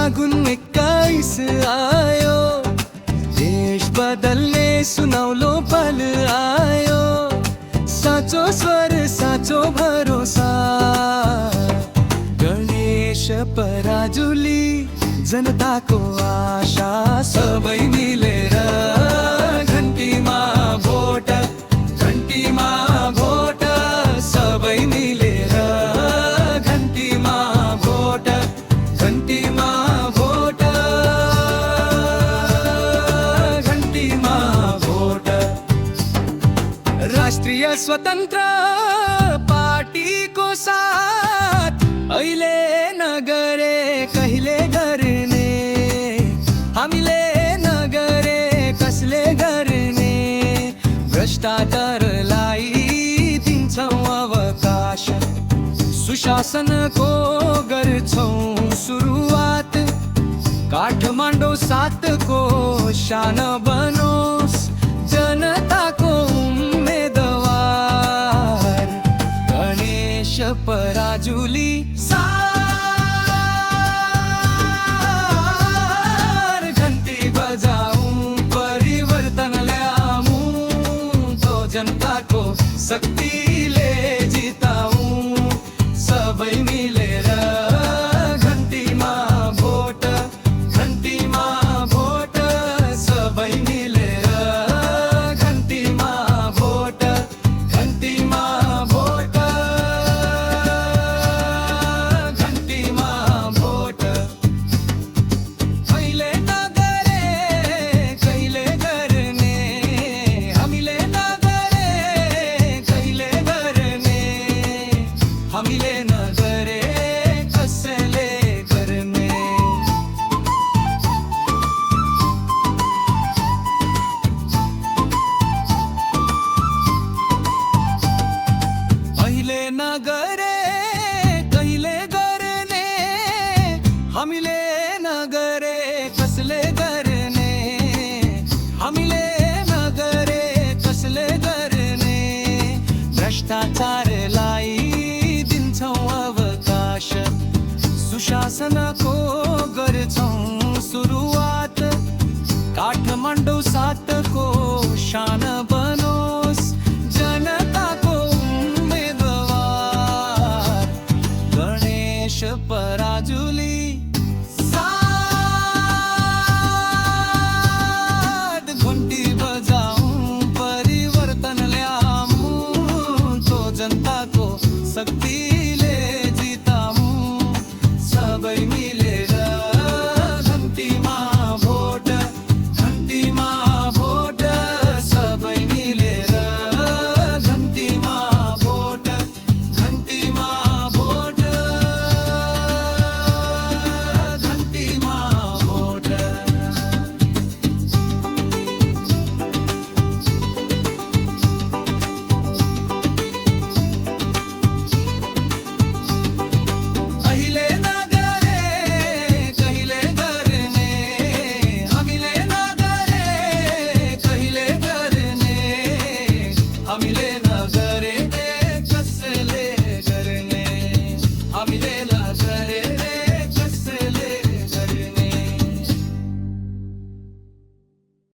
फागुन 21 आयो, देश बदलने सुनौलो पल आयो। साचो स्वर साचो भरोसा, गणेश पराजुली जनता को आशा। सबै मिलेर घन्टी मा भोट, घन्टी मा भोट, सबै मिलेर घन्टी मा भोट, घन्टी मा भोट, घन्टी मा भोट। राष्ट्रिय स्वतन्त्र पार्टी को साथ अहिले नगरे कहिले गर्ने, हामीले नगरे कसले गर्ने। भ्रष्टाचारलाई दिन्छौँ अवकाश, सुशासनको गर्छौँ सुरुवात। काठमाडौँ 7 को शान बनोस् जनताको उम्मेदवार, गणेश पराजुली सार। घन्टी बजाऊं परिवर्तन ल्याऊं, तो जनताको शक्तिले जिताऊं। सबै मिलेर घन्टीमा भोट, घन्टीमा भोट, सबै मिलेर घन्टीमा भोट, घन्टीमा भोट, घन्टीमा भोट। कहिले नगरे कहिले गर्ने, हामीले नगरे कहिले गर्ने, हामीले नगरे कसले गर्ने। अहिले नगरे कहिले गर्ने, हामीले नगरे कसले गर्ने, हामीले नगरे कसले गर्ने। भ्रष्टाचारलाई दिन्छौँ अवकाश, सुशासनको गर्छौँ सुरुवात। काठमाडौँ 7 को शान बनोस् जनताको उम्मेदवार, गणेश पराजुली साथ। घन्टी बजाऊं परिवर्तन ल्याऊं, तो जनताको शक्ति